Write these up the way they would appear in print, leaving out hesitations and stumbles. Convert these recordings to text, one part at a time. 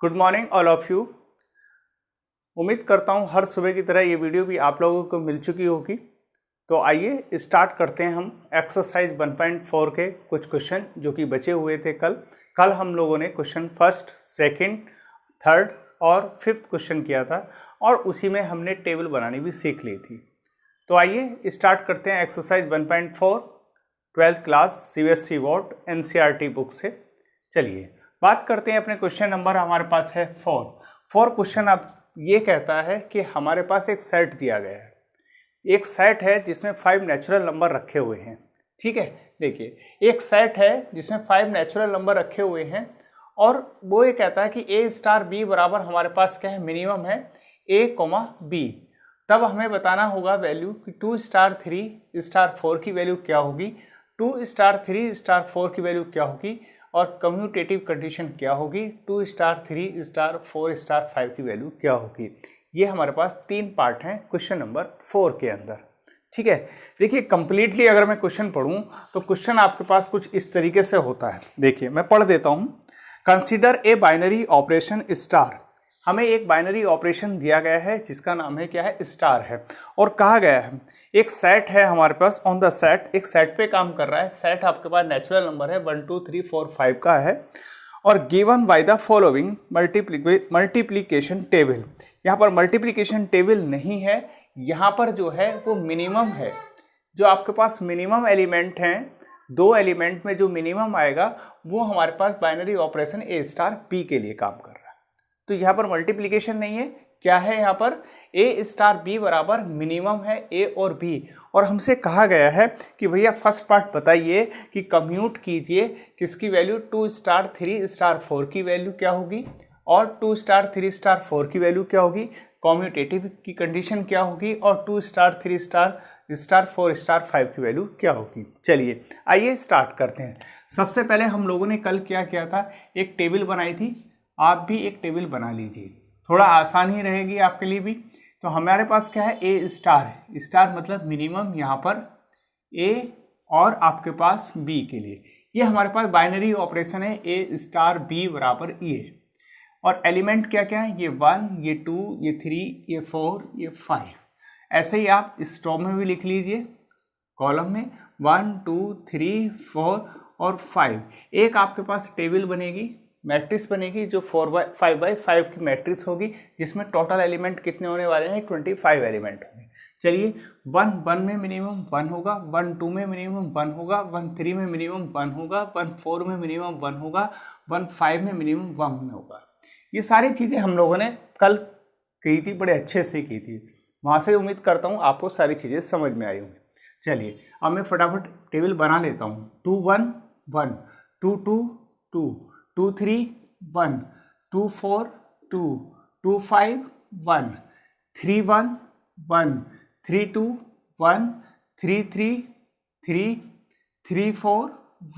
Good morning all of you. उम्मीद करता हूँ हर सुबह की तरह ये वीडियो भी आप लोगों को मिल चुकी होगी। तो आइए स्टार्ट करते हैं हम एक्सरसाइज 1.4 के कुछ क्वेश्चन जो कि बचे हुए थे कल हम लोगों ने क्वेश्चन फर्स्ट, सेकंड, थर्ड और फिफ्थ क्वेश्चन किया था और उसी में हमने टेबल बनानी भी सीख ली थी। तो आइए स्टार्ट करते हैं exercise 1.4 twelfth class CBSE board NCERT book से। चलिए बात करते हैं अपने क्वेश्चन नंबर हमारे पास है 4 क्वेश्चन। अब ये कहता है कि हमारे पास एक सेट दिया गया है, एक सेट है जिसमें 5 नेचुरल नंबर रखे हुए हैं। ठीक है, देखिए एक सेट है जिसमें 5 नेचुरल नंबर रखे हुए हैं और वो ये कहता है कि A स्टार B बराबर हमारे पास क्या है, मिनिमम है A, B। तब हमें बताना होगा वैल्यू कि 2 स्टार 3 स्टार 4 की वैल्यू क्या होगी, 2 स्टार 3 स्टार 4 की वैल्यू क्या होगी और कम्यूटेटिव कंडीशन क्या होगी, 2 स्टार 3 स्टार 4 स्टार 5 की वैल्यू क्या होगी। ये हमारे पास 3 पार्ट हैं क्वेश्चन नंबर 4 के अंदर। ठीक है, देखिए कंप्लीटली अगर मैं क्वेश्चन पढ़ूं तो क्वेश्चन आपके पास कुछ इस तरीके से होता है। देखिए मैं पढ़ देता हूं। Consider a binary operation star. हमें एक बाइनरी ऑपरेशन दिया गया है जिसका नाम है क्या है, स्टार है। और कहा गया है एक सेट है हमारे पास, ऑन द सेट, एक सेट पे काम कर रहा है। सेट आपके पास नेचुरल नंबर है 1 2 3 4 5 का है और given by the following multiplication table. यहाँ पर मल्टीप्लीकेशन टेबल नहीं है, यहाँ पर जो है वो मिनिमम है। जो आपके पास मिनिमम एलिमेंट हैं, 2 एलिमेंट में जो मिनिमम आएगा वो हमारे पास binary operation A star B के लिए काम कर रहा है। तो यहाँ पर मल्टीप्लीकेशन नहीं है, क्या है यहाँ पर A स्टार B बराबर मिनिमम है A और B। और हमसे कहा गया है कि भैया फर्स्ट पार्ट बताइए कि कम्यूट कीजिए किसकी वैल्यू, 2 स्टार 3 स्टार 4 की वैल्यू क्या होगी और 2 स्टार 3 स्टार 4 की वैल्यू क्या होगी, कम्यूटेटिव की कंडीशन क्या होगी और 2 स्टार 3 स्टार 4 स्टार 5 की वैल्यू क्या होगी। चलिए आइए स्टार्ट करते हैं। सबसे पहले हम लोगों ने कल क्या किया था, एक टेबल बनाई थी। आप भी एक टेबल बना लीजिए, थोड़ा आसान ही रहेगी आपके लिए भी। तो हमारे पास क्या है, A स्टार, स्टार मतलब मिनिमम यहाँ पर A और आपके पास B के लिए। ये हमारे पास बाइनरी ऑपरेशन है A स्टार B बराबर E है। और एलिमेंट क्या क्या है, ये 1, ये 2, ये 3, ये 4, ये 5। ऐसे ही आप इस टॉप में भी लिख लीजिए, कॉलम में 1 2 3 4 और 5। एक आपके पास टेबल बनेगी, मैट्रिक्स बनेगी जो 5x5 की मैट्रिक्स होगी, जिसमें टोटल एलिमेंट कितने होने वाले हैं, 25 एलिमेंट होंगे। चलिए 1 में मिनिमम 1 होगा, 1 2 में मिनिमम 1 होगा, 1 3 में मिनिमम 1 होगा, 1 4 में मिनिमम 1 होगा, 1 5 में मिनिमम 1 में होगा। ये सारी चीज़ें हम लोगों ने कल की थी, बड़े अच्छे से की थी। वहाँ से उम्मीद करता हूँ आपको सारी चीज़ें समझ में आई होंगी। चलिए अब मैं फटाफट टेबल बना लेता हूँ। 2 1 1, 2 2 2, 2 3 1, 2 4 2, 2 5 1, 3 1 1, 3 2 1, 3 3 3, 3 4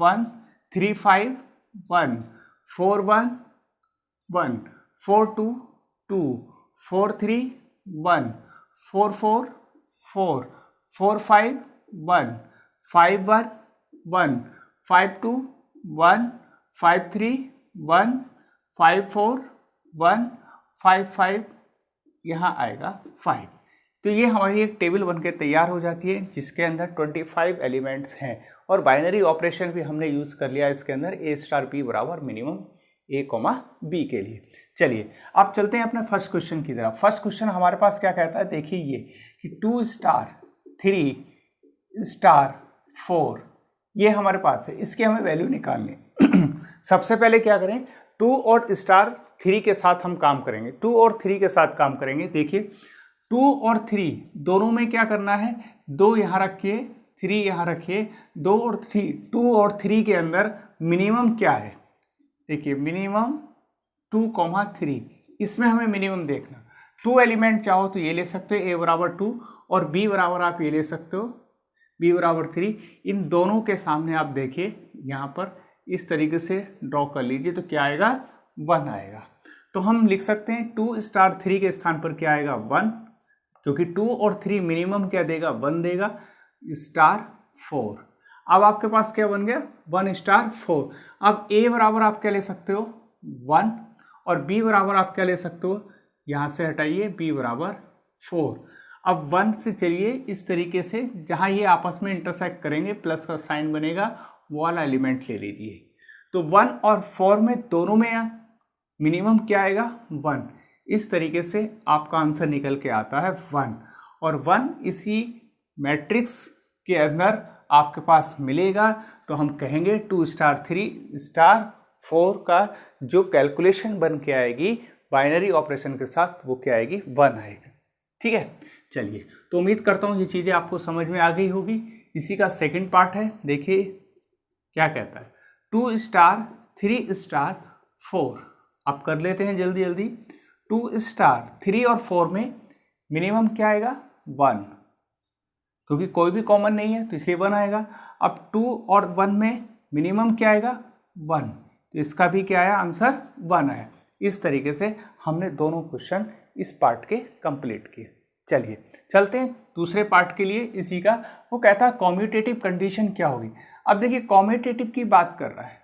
1, 3 5 1, 4 1 1, 4 2 2, 4 3 1, 4 4 4, 4 5 1, 5 1 1, 5 2 1, 5 3 1, 5 4 1, 5 5, यहाँ आएगा 5। तो ये हमारी एक टेबल बनके तैयार हो जाती है जिसके अंदर 25 एलिमेंट्स हैं और बाइनरी ऑपरेशन भी हमने यूज़ कर लिया इसके अंदर, A स्टार B बराबर मिनिमम A, B के लिए। चलिए अब चलते हैं अपने फर्स्ट क्वेश्चन की तरफ। फर्स्ट क्वेश्चन हमारे पास क्या कहता है, देखिए ये कि 2 स्टार 3 स्टार 4 ये हमारे पास है, इसके हमें वैल्यू निकालनी। सबसे पहले क्या करें, 2 और स्टार 3 के साथ हम काम करेंगे, 2 और 3 के साथ काम करेंगे। देखिए 2 और 3 दोनों में क्या करना है, 2 यहाँ रखिए, 3 यहाँ रखिए, 2 और 3, 2 और 3 के अंदर मिनिमम क्या है, देखिए मिनिमम 2 3, इसमें हमें मिनिमम देखना। 2 एलिमेंट चाहो तो ये ले सकते हो, A बराबर 2 और B बराबर आप ये ले सकते हो, B बराबर 3। इन दोनों के सामने आप देखिए यहाँ पर इस तरीके से ड्रॉ कर लीजिए तो क्या आएगा, 1 आएगा। तो हम लिख सकते हैं 2 स्टार 3 के स्थान पर क्या आएगा, 1, क्योंकि 2 और 3 मिनिमम क्या देगा, 1 देगा, स्टार 4। अब आपके पास क्या बन गया, 1 स्टार 4। अब A बराबर आप क्या ले सकते हो, 1 और b बराबर आप क्या ले सकते हो, यहाँ से हटाइए b बराबर 4। अब 1 से चलिए इस तरीके से, जहाँ ये आपस में इंटरसेक्ट करेंगे प्लस का साइन बनेगा, वो वाला एलिमेंट ले लीजिए। तो 1 और 4 में दोनों में मिनिमम क्या आएगा, 1। इस तरीके से आपका आंसर निकल के आता है 1, और 1 इसी मैट्रिक्स के अंदर आपके पास मिलेगा। तो हम कहेंगे 2 स्टार 3 स्टार 4 का जो कैलकुलेशन बन के आएगी बाइनरी ऑपरेशन के साथ, वो क्या आएगी, 1 आएगी। ठीक है, चलिए, तो उम्मीद करता हूँ ये चीज़ें आपको समझ में आ गई होगी। इसी का सेकंड पार्ट है, देखिए क्या कहता है, 2 स्टार 3 स्टार 4। आप कर लेते हैं जल्दी जल्दी। 2 स्टार 3 और 4 में मिनिमम क्या आएगा, 1, क्योंकि कोई भी कॉमन नहीं है तो इसलिए 1 आएगा। अब 2 और 1 में मिनिमम क्या आएगा, 1, तो इसका भी क्या आया, आंसर 1 आया। इस तरीके से हमने दोनों क्वेश्चन इस पार्ट के कंप्लीट किए। चलिए चलते हैं दूसरे पार्ट के लिए इसी का। वो कहता है कॉम्यूटेटिव कंडीशन क्या होगी। अब देखिए कॉम्यूटेटिव की बात कर रहा है,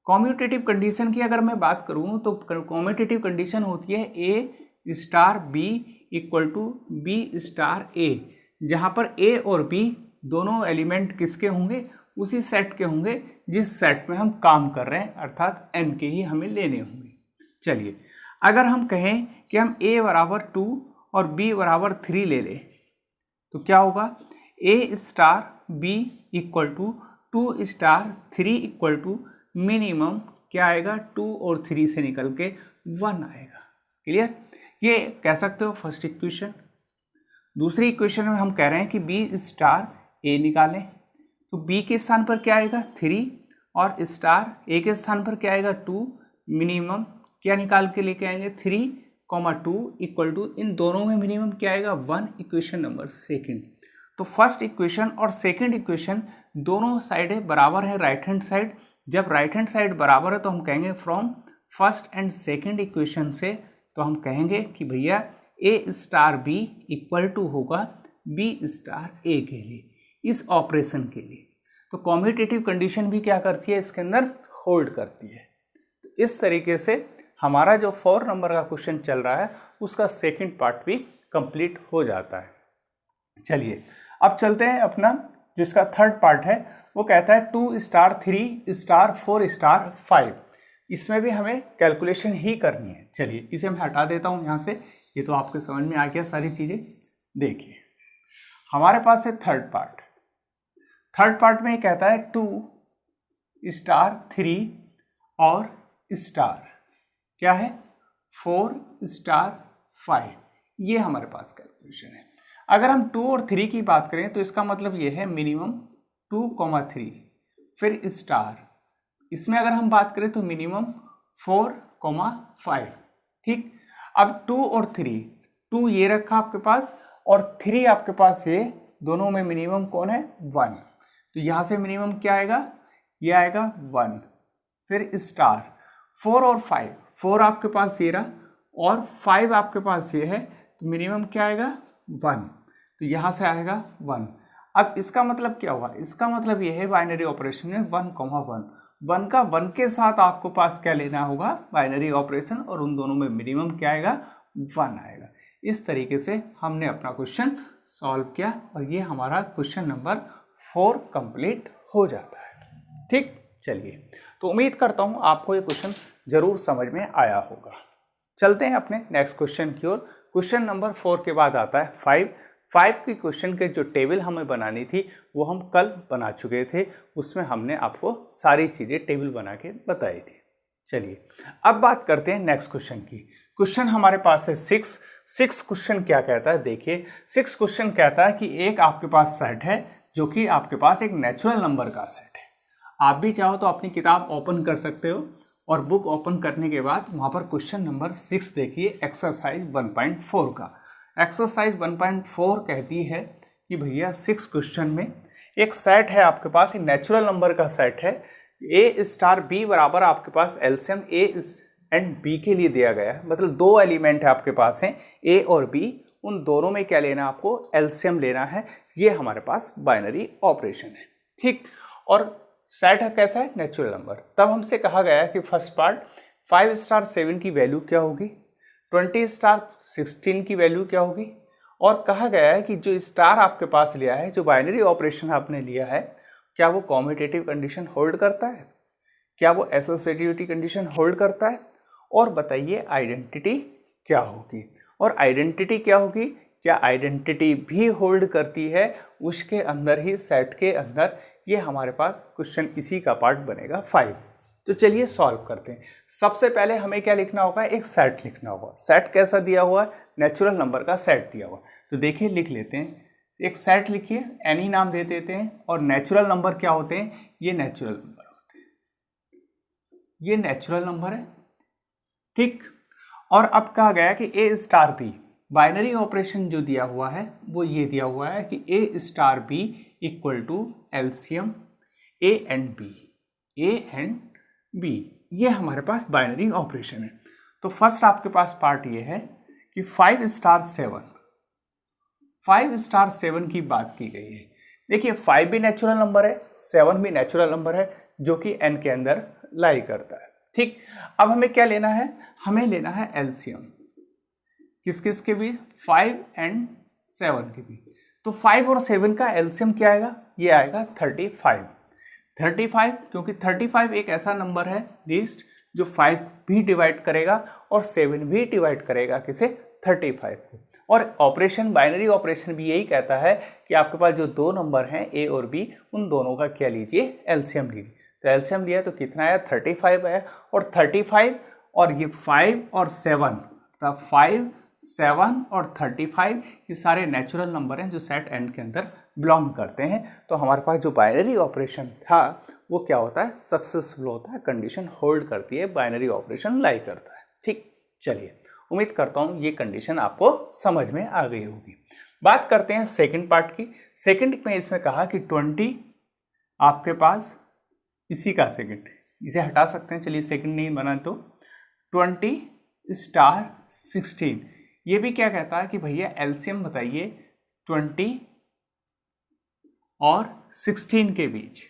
कॉम्यूटेटिव कंडीशन की अगर मैं बात करूं तो कॉम्यूटेटिव कंडीशन होती है A star B equal to B star A, जहां पर ए और बी दोनों एलिमेंट किसके होंगे, उसी सेट के होंगे जिस सेट में हम काम कर रहे हैं, अर्थात n के ही हमें लेने होंगे। चलिए, अगर हम कहें कि हम a बराबर 2 और b बराबर 3 ले लें तो क्या होगा, a star b equal to 2 star 3 equal to minimum क्या आएगा, 2 और 3 से निकल के 1 आएगा। क्लियर, ये कह सकते हो फर्स्ट इक्वेशन। दूसरी इक्वेशन में हम कह रहे हैं कि b स्टार a निकालें, तो b के स्थान पर क्या आएगा, 3, और स्टार a के स्थान पर क्या आएगा, 2। मिनिमम क्या निकाल के लेके आएंगे, 3, 2 इक्वल टू, इन दोनों में मिनिमम क्या आएगा, 1। Equation number second. तो फर्स्ट इक्वेशन और सेकंड इक्वेशन दोनों साइडें बराबर है राइट हैंड साइड। जब राइट हैंड साइड बराबर है तो हम कहेंगे from first and second equation से, तो हम कहेंगे कि भैया a star b equal to होगा b स्टार a के लिए, इस ऑपरेशन के लिए। तो कॉम्यूटेटिव कंडीशन भी क्या करती है, इसके अंदर होल्ड करती है। तो इस तरीके से हमारा जो 4 नंबर का क्वेश्चन चल रहा है उसका सेकंड पार्ट भी कंप्लीट हो जाता है। चलिए अब चलते हैं अपना जिसका थर्ड पार्ट है, वो कहता है 2 स्टार 3 स्टार 4 स्टार 5। इसमें भी हमें कैलकुलेशन ही करनी है। चलिए इसे मैं हटा देता हूँ यहाँ से, ये तो आपके समझ में आ गया सारी चीज़ें। देखिए हमारे पास है थर्ड पार्ट। थर्ड पार्ट में कहता है 2 स्टार 3 और स्टार क्या है, 4 स्टार 5। ये हमारे पास कैलकुलेशन है। अगर हम 2 और 3 की बात करें तो इसका मतलब ये है मिनिमम 2, 3, फिर स्टार। इसमें अगर हम बात करें तो मिनिमम 4, 5। ठीक, अब 2 और 3, 2 ये रखा आपके पास और 3 आपके पास, ये दोनों में मिनिमम कौन है, 1। तो यहाँ से मिनिमम क्या आएगा, ये आएगा 1। फिर स्टार 4 और 5, 4 आपके पास ये रहा और 5 आपके पास ये है, तो मिनिमम क्या आएगा, 1। तो यहाँ से आएगा 1। अब इसका मतलब क्या हुआ, इसका मतलब ये है बाइनरी ऑपरेशन में 1, 1 का 1 के साथ आपको पास क्या लेना होगा, बाइनरी ऑपरेशन, और उन दोनों में मिनिमम क्या आएगा, 1 आएगा। इस तरीके से हमने अपना क्वेश्चन सॉल्व किया और ये हमारा क्वेश्चन नंबर 4 कंप्लीट हो जाता है। ठीक, चलिए तो उम्मीद करता हूँ आपको ये क्वेश्चन जरूर समझ में आया होगा। चलते हैं अपने नेक्स्ट क्वेश्चन की ओर। क्वेश्चन नंबर 4 के बाद आता है 5 की क्वेश्चन के जो टेबल हमें बनानी थी वो हम कल बना चुके थे, उसमें हमने आपको सारी चीज़ें टेबल बना के बताई थी। चलिए अब बात करते हैं नेक्स्ट क्वेश्चन की। क्वेश्चन हमारे पास है 6 क्वेश्चन क्या कहता है, देखिए 6 क्वेश्चन कहता है कि एक आपके पास सेट है जो कि आपके पास एक नेचुरल नंबर का सेट है। आप भी चाहो तो अपनी किताब ओपन कर सकते हो और बुक ओपन करने के बाद वहाँ पर क्वेश्चन नंबर 6 देखिए, एक्सरसाइज 1.4 का। एक्सरसाइज 1.4 कहती है कि भैया 6 क्वेश्चन में एक सेट है आपके पास, एक नेचुरल नंबर का सेट है। ए स्टार बी बराबर आपके पास एलसीएम ए एंड बी के लिए दिया गया है, मतलब 2 एलिमेंट है आपके पास हैं ए और बी, उन दोनों में क्या लेना है आपको, एलसीएम लेना है। ये हमारे पास बाइनरी ऑपरेशन है। ठीक, और सेट है कैसा है, नेचुरल नंबर। तब हमसे कहा गया है कि फर्स्ट पार्ट 5 स्टार 7 की वैल्यू क्या होगी, 20 स्टार 16 की वैल्यू क्या होगी, और कहा गया है कि जो स्टार आपके पास लिया है, जो बाइनरी ऑपरेशन आपने लिया है, क्या वो कॉम्यूटेटिव कंडीशन होल्ड करता है, क्या वो एसोसिएटिविटी कंडीशन होल्ड करता है, और बताइए आइडेंटिटी क्या होगी। और आइडेंटिटी क्या होगी, क्या आइडेंटिटी भी होल्ड करती है उसके अंदर ही, सेट के अंदर। ये हमारे पास क्वेश्चन इसी का पार्ट बनेगा 5। तो चलिए सॉल्व करते हैं। सबसे पहले हमें क्या लिखना होगा, एक सेट लिखना होगा। सेट कैसा दिया हुआ है, नेचुरल नंबर का सेट दिया हुआ। तो देखिए लिख लेते हैं, एक सेट लिखिए, एनी नाम दे देते हैं, और नेचुरल नंबर क्या होते हैं, ये नेचुरल नंबर होते हैं, ये नेचुरल नंबर है, ठीक। और अब कहा गया कि A star B, binary operation जो दिया हुआ है वो ये दिया हुआ है कि A star B equal to LCM A and B, A and B, ये हमारे पास बाइनरी ऑपरेशन है। तो फर्स्ट आपके पास पार्ट ये है कि 5 स्टार 7, 5 स्टार 7 की बात की गई है। देखिए 5 भी नेचुरल नंबर है, 7 भी नेचुरल नंबर है, जो कि एन के अंदर लाई करता है, ठीक। अब हमें क्या लेना है, हमें लेना है एलसीएम, किस किस के बीच, 5 एंड 7 के बीच। तो 5 और 7 का एलसीएम क्या आएगा, ये आएगा 35। 35 क्योंकि 35 एक ऐसा नंबर है लीस्ट जो 5 भी डिवाइड करेगा और 7 भी डिवाइड करेगा किसे, 35 को। और ऑपरेशन, बाइनरी ऑपरेशन भी यही कहता है कि आपके पास जो दो नंबर हैं ए और बी, उन दोनों का क्या लीजिए, एलसीएम लीजिए। तो एलसीएम लिया तो कितना आया, 35 आया। और 35 और ये 5 और 7, तब 5, 7 और 35 ये सारे नेचुरल नंबर हैं जो सेट एन के अंदर बिलोंग करते हैं। तो हमारे पास जो बाइनरी ऑपरेशन था वो क्या होता है, सक्सेसफुल होता है, कंडीशन होल्ड करती है, बाइनरी ऑपरेशन लाई करता है, ठीक। चलिए उम्मीद करता हूँ ये कंडीशन आपको समझ में आ गई होगी। बात करते हैं सेकंड पार्ट की। सेकंड में इसमें कहा कि 20 आपके पास, इसी का सेकंड, इसे हटा सकते हैं, चलिए सेकंड नहीं बना, तो 20 स्टार 16, ये भी क्या कहता है कि भैया एलसीएम बताइए 20 और 16 के बीच,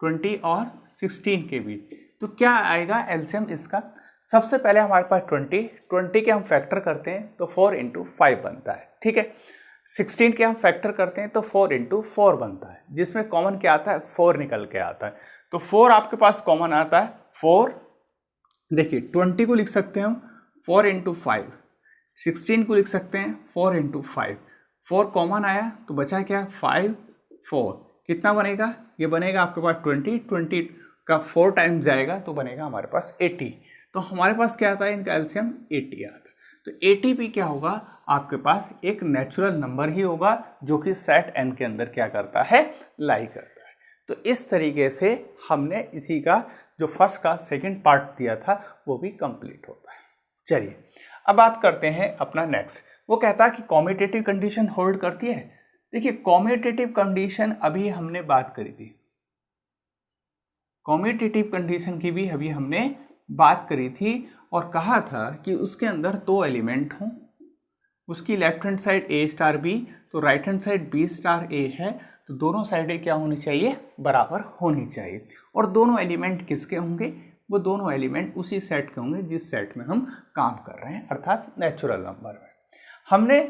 20 और 16 के बीच। तो क्या आएगा एलसीएम इसका, सबसे पहले हमारे पास 20 के हम फैक्टर करते हैं तो 4 × 5 बनता है, ठीक है। 16 के हम फैक्टर करते हैं तो 4 × 4 बनता है, जिसमें कॉमन क्या आता है, 4 निकल के आता है। तो 4 आपके पास कॉमन आता है, 4, देखिए 20 को लिख सकते हैं हम 4 × 5, 16 को लिख सकते हैं 4 × 5, 4 कॉमन आया तो बचा क्या, 5, 4, कितना बनेगा, ये बनेगा आपके पास 20 का 4 टाइम्स जाएगा तो बनेगा हमारे पास 80। तो हमारे पास क्या आता है, इनका एलसीएम 80 आता है। तो 80 भी क्या होगा, आपके पास एक नेचुरल नंबर ही होगा जो कि सेट एन के अंदर क्या करता है, लाई करता है। तो इस तरीके से हमने इसी का जो फर्स्ट का सेकंड पार्ट दिया था वो भी कंप्लीट होता है। चलिए अब बात करते हैं अपना नेक्स्ट। वो कहता है कि कॉम्यूटेटिव कंडीशन होल्ड करती है। देखिए कॉम्यूटेटिव कंडीशन अभी हमने बात करी थी, कॉम्यूटेटिव कंडीशन की भी अभी हमने बात करी थी और कहा था कि उसके अंदर दो एलिमेंट हों, उसकी left hand side A star B, तो right hand side B star A है, तो दोनों साइडें क्या होनी चाहिए, बराबर होनी चाहिए। और दोनों एलिमेंट किसके होंगे, वो दोनों एलिमेंट उसी सेट के होंगे जिस सेट में हम काम कर रहे हैं, अर्थात नेचुरल नंबर में। हमने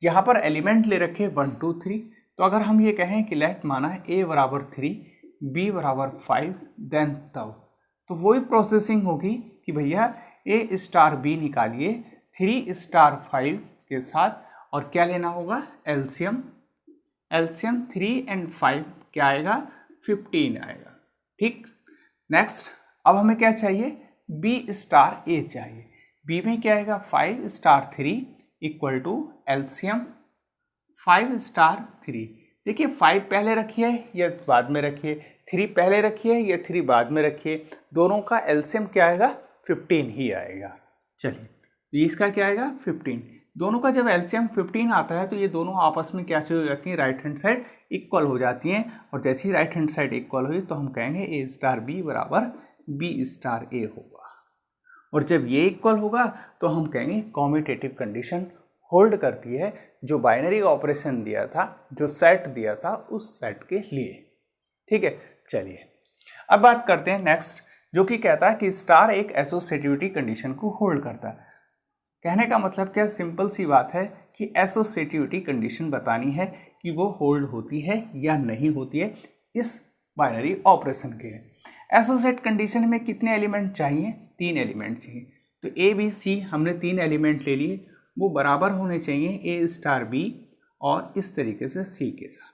यहाँ पर एलिमेंट ले रखे 1, 2, 3, तो अगर हम ये कहें कि लेट माना है ए बराबर 3, बी बराबर 5, देन तब तो वही प्रोसेसिंग होगी कि भैया ए स्टार बी निकालिए 3 स्टार 5 के साथ, और क्या लेना होगा, एलसीएम। एलसीएम 3 और 5 क्या आएगा, 15 आएगा, ठीक। नेक्स्ट अब हमें क्या चाहिए, बी स्टार ए चाहिए। बी में क्या आएगा, 5 star 3 equal to LCM 5 star 3। देखिए 5 पहले रखिए या बाद में रखिए, 3 पहले रखिए या 3 बाद में रखिए, दोनों का एलसीएम क्या आएगा, 15 ही आएगा। चलिए तो इसका क्या आएगा, 15। दोनों का जब एलसीएम 15 आता है तो ये दोनों आपस में क्या हो जाती हैं, राइट हैंड साइड इक्वल हो जाती हैं, और जैसे ही राइट हैंड साइड इक्वल हुई तो हम कहेंगे ए स्टार बी बराबर बी स्टार ए होगा। और जब ये इक्वल होगा तो हम कहेंगे कॉम्यूटेटिव कंडीशन होल्ड करती है, जो बाइनरी ऑपरेशन दिया था, जो सेट दिया था उस सेट के लिए, ठीक है। चलिए अब बात करते हैं नेक्स्ट, जो कि कहता है कि स्टार एक एसोसिएटिविटी कंडीशन को होल्ड करता है। कहने का मतलब क्या, सिंपल सी बात है कि एसोसिएटिविटी कंडीशन बतानी है कि वो होल्ड होती है या नहीं होती है इस बाइनरी ऑपरेशन के लिए। एसोसिएट कंडीशन में कितने एलिमेंट चाहिए, 3 एलिमेंट चाहिए। तो ए बी सी हमने 3 एलिमेंट ले लिए, वो बराबर होने चाहिए ए स्टार बी और इस तरीके से सी के साथ।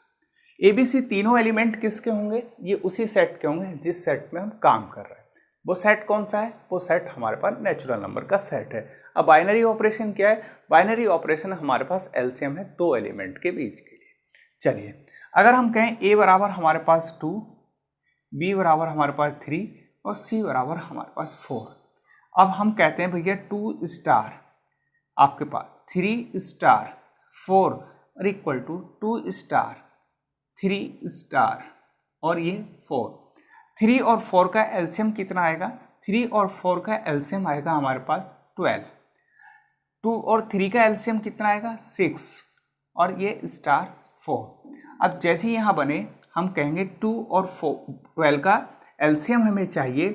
ए बी सी तीनों एलिमेंट किसके होंगे, ये उसी सेट के होंगे जिस सेट में हम काम कर रहे हैं। वो सेट कौन सा है, वो सेट हमारे पास नेचुरल नंबर का सेट है। अब बाइनरी ऑपरेशन क्या है, बाइनरी ऑपरेशन हमारे पास एलसीएम है 2 एलिमेंट के बीच के लिए। चलिए अगर हम कहें ए बराबर हमारे पास 2, बी बराबर हमारे पास 3 और सी बराबर हमारे पास 4। अब हम कहते हैं भैया 2 स्टार आपके पास 3 स्टार 4 और इक्वल टू 2 स्टार 3 स्टार और ये 4। 3 और 4 का एलसीएम कितना आएगा, 3 और 4 का एलसीएम आएगा हमारे पास 12। 2 और 3 का एलसीएम कितना आएगा 6 और ये स्टार 4। अब जैसे ही यहाँ बने हम कहेंगे 2 और 12 का एलसीएम हमें चाहिए,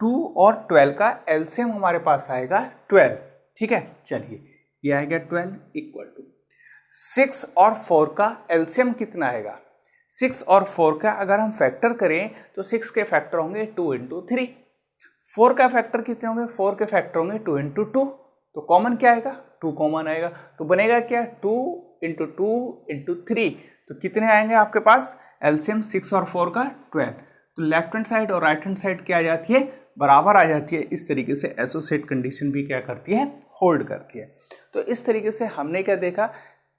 2 और 12 का एलसीएम हमारे पास आएगा 12। ठीक है, चलिए ये आएगा 12 इक्वल टू 6 और 4 का एलसीएम कितना आएगा, 6 और 4 का अगर हम फैक्टर करें तो 6 के फैक्टर होंगे 2 इंटू 3, 4 का फैक्टर कितने होंगे, 4 के फैक्टर होंगे 2 इंटू 2। तो कॉमन क्या आएगा, 2 कॉमन आएगा, तो बनेगा क्या 2 इंटू 2 इंटू 3। तो कितने आएंगे आपके पास एलसीएम 6 और 4 का 12। तो लेफ्ट हैंड साइड और राइट हैंड साइड क्या आ जाती है, बराबर आ जाती है। इस तरीके से एसोसिएट कंडीशन भी क्या करती है, होल्ड करती है। तो इस तरीके से हमने क्या देखा,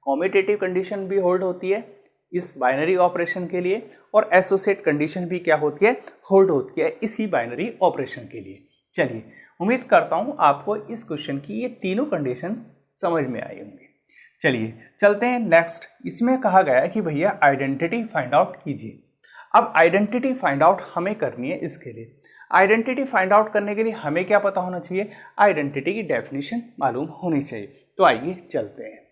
कॉम्यूटेटिव कंडीशन भी होल्ड होती है इस बाइनरी ऑपरेशन के लिए और एसोसिएट कंडीशन भी क्या होती है, होल्ड होती है इसी बाइनरी ऑपरेशन के लिए। चलिए उम्मीद करता हूँ आपको इस क्वेश्चन की ये तीनों कंडीशन समझ में आई होंगी। चलिए चलते हैं नेक्स्ट। इसमें कहा गया है कि भैया आइडेंटिटी फाइंड आउट कीजिए। अब आइडेंटिटी फाइंड आउट हमें करनी है। इसके लिए आइडेंटिटी फाइंड आउट करने के लिए हमें क्या पता होना चाहिए, आइडेंटिटी की डेफिनेशन मालूम होनी चाहिए। तो आइए चलते हैं।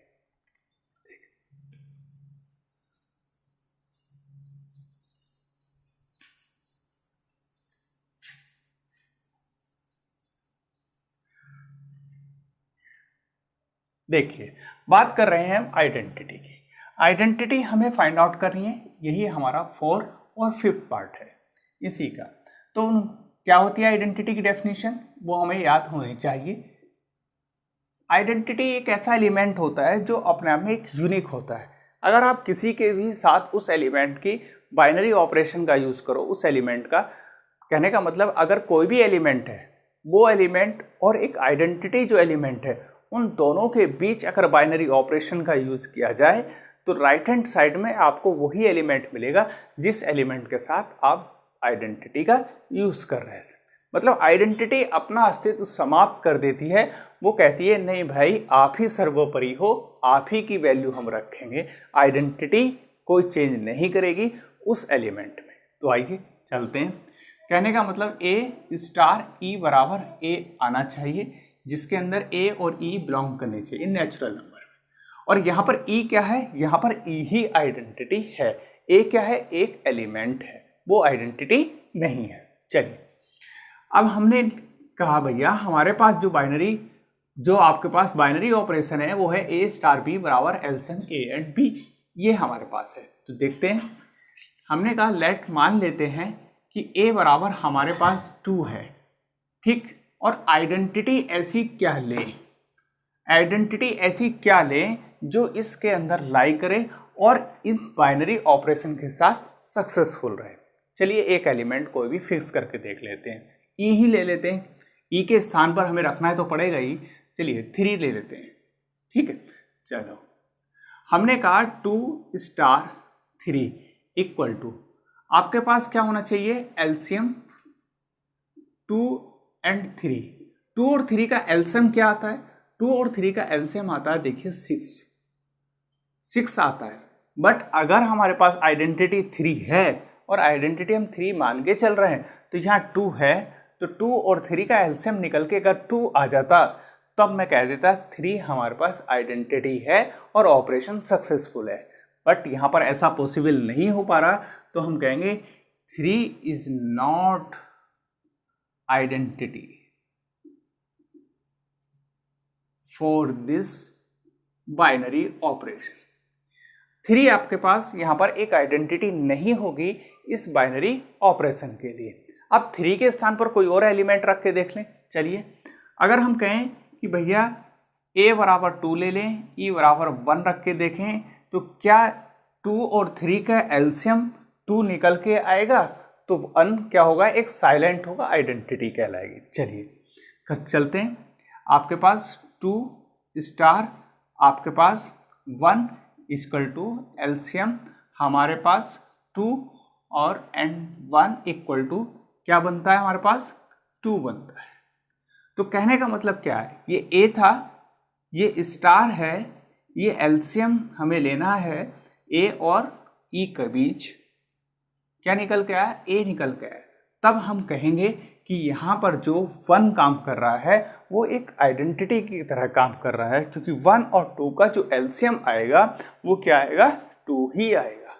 देखिए बात कर रहे हैं हम आइडेंटिटी की। आइडेंटिटी हमें फाइंड आउट करनी है, यही हमारा 4 और 5th पार्ट है इसी का। तो क्या होती है आइडेंटिटी की डेफिनेशन, वो हमें याद होनी चाहिए। आइडेंटिटी एक ऐसा एलिमेंट होता है जो अपने आप में एक यूनिक होता है। अगर आप किसी के भी साथ उस एलिमेंट की बाइनरी ऑपरेशन का यूज़ करो, उस एलिमेंट का, कहने का मतलब अगर कोई भी एलिमेंट है, वो एलिमेंट और एक आइडेंटिटी जो एलिमेंट है, उन दोनों के बीच अगर बाइनरी ऑपरेशन का यूज़ किया जाए तो राइट हैंड साइड में आपको वही एलिमेंट मिलेगा जिस एलिमेंट के साथ आप आइडेंटिटी का यूज़ कर रहे थे। मतलब आइडेंटिटी अपना अस्तित्व समाप्त कर देती है। वो कहती है नहीं भाई, आप ही सर्वोपरि हो, आप ही की वैल्यू हम रखेंगे, आइडेंटिटी कोई चेंज नहीं करेगी उस एलिमेंट में। तो आइए चलते हैं। कहने का मतलब ए स्टार ई बराबर ए आना चाहिए, जिसके अंदर ए और ई बिलोंग करनी चाहिए नेचुरल नंबर में। और यहाँ पर ई क्या है, यहाँ पर ई ही आइडेंटिटी है। ए क्या है, एक एलिमेंट है, वो आइडेंटिटी नहीं है। चलिए अब हमने कहा भैया हमारे पास जो आपके पास बाइनरी ऑपरेशन है वो है ए स्टार बी बराबर एलसीएम ए एंड बी, ये हमारे पास है। तो देखते हैं, हमने कहा लेट मान लेते हैं कि ए बराबर हमारे पास 2 है, ठीक, और आइडेंटिटी ऐसी क्या ले, आइडेंटिटी ऐसी क्या ले जो इसके अंदर लाई करे और इस बाइनरी ऑपरेशन के साथ सक्सेसफुल रहे। चलिए एक एलिमेंट कोई भी फिक्स करके देख लेते हैं, ई ही ले लेते हैं, ई के स्थान पर हमें रखना है तो पड़ेगा ही। चलिए 3 ले लेते हैं, ठीक है। चलो हमने कहा 2 स्टार 3 इक्वल टू, आपके पास क्या होना चाहिए, एलसीएम 2 एंड 3। 2 और 3 का एलसीएम क्या आता है, 2 और 3 का एलसीएम आता है, देखिए 6 आता है। बट अगर हमारे पास आइडेंटिटी 3 है और आइडेंटिटी हम 3 मान के चल रहे हैं, तो यहाँ 2 है, तो 2 और 3 का एलसीएम निकल के अगर 2 आ जाता तब मैं कह देता 3 हमारे पास आइडेंटिटी है और ऑपरेशन सक्सेसफुल है। बट यहाँ पर ऐसा पॉसिबल नहीं हो पा रहा, तो हम कहेंगे 3 is not identity for this binary operation. 3 आपके पास यहां पर एक आइडेंटिटी नहीं होगी इस बाइनरी ऑपरेशन के लिए। अब 3 के स्थान पर कोई और एलिमेंट रख के देख लें। चलिए, अगर हम कहें कि भैया a बराबर 2 ले लें, e बराबर 1 रख के देखें, तो क्या 2 और 3 का एलसीएम 2 निकल के आएगा? तो 1 क्या होगा? एक साइलेंट होगा, आइडेंटिटी कहलाएगी। चलिए चलते हैं। आपके पास 2 स्टार, आपके पास 1 इक्वल टू एलसीएम हमारे पास 2 और एंड 1 इक्वल टू क्या बनता है? हमारे पास 2 बनता है। तो कहने का मतलब क्या है? ये ए था, ये स्टार है, ये एलसीएम हमें लेना है ए और ई के बीच। क्या निकल के आया? ए निकल के आया। तब हम कहेंगे कि यहाँ पर जो 1 काम कर रहा है वो एक आइडेंटिटी की तरह काम कर रहा है, क्योंकि 1 और 2 का जो एलसीएम आएगा वो क्या आएगा? 2 ही आएगा।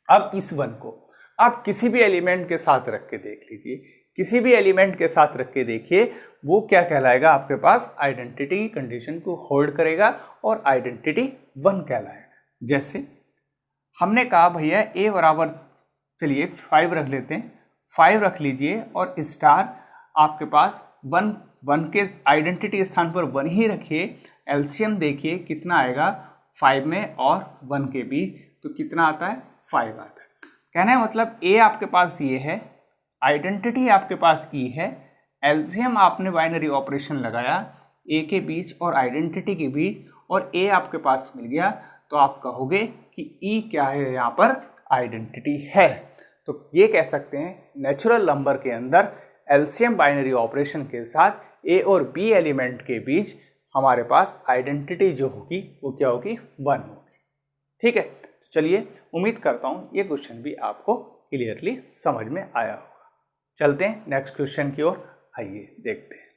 अब इस 1 को आप किसी भी एलिमेंट के साथ रख के देख लीजिए, किसी भी एलिमेंट के साथ रख के देखिए, वो क्या कहलाएगा? आपके पास आइडेंटिटी कंडीशन को होल्ड करेगा और आइडेंटिटी 1 कहलाएगा। जैसे हमने कहा भैया ए बराबर, चलिए 5 रख लेते हैं, 5 रख लीजिए और स्टार आपके पास 1 के आइडेंटिटी स्थान पर 1 ही रखिए। एलसीएम देखिए कितना आएगा 5 में और 1 के बीच, तो कितना आता है? 5 आता है। कहने का मतलब ए आपके पास ये है, आइडेंटिटी आपके पास ई है, एलसीएम आपने बाइनरी ऑपरेशन लगाया ए के बीच और आइडेंटिटी के बीच, और ए आपके पास मिल गया, तो आप कहोगे कि ई क्या है? यहाँ पर आइडेंटिटी है। तो ये कह सकते हैं नेचुरल नंबर के अंदर एलसीएम बाइनरी ऑपरेशन के साथ ए और बी एलिमेंट के बीच हमारे पास आइडेंटिटी जो होगी वो क्या होगी? 1 होगी। ठीक है, तो चलिए, उम्मीद करता हूँ ये क्वेश्चन भी आपको क्लियरली समझ में आया होगा। चलते हैं नेक्स्ट क्वेश्चन की ओर, आइए देखते हैं।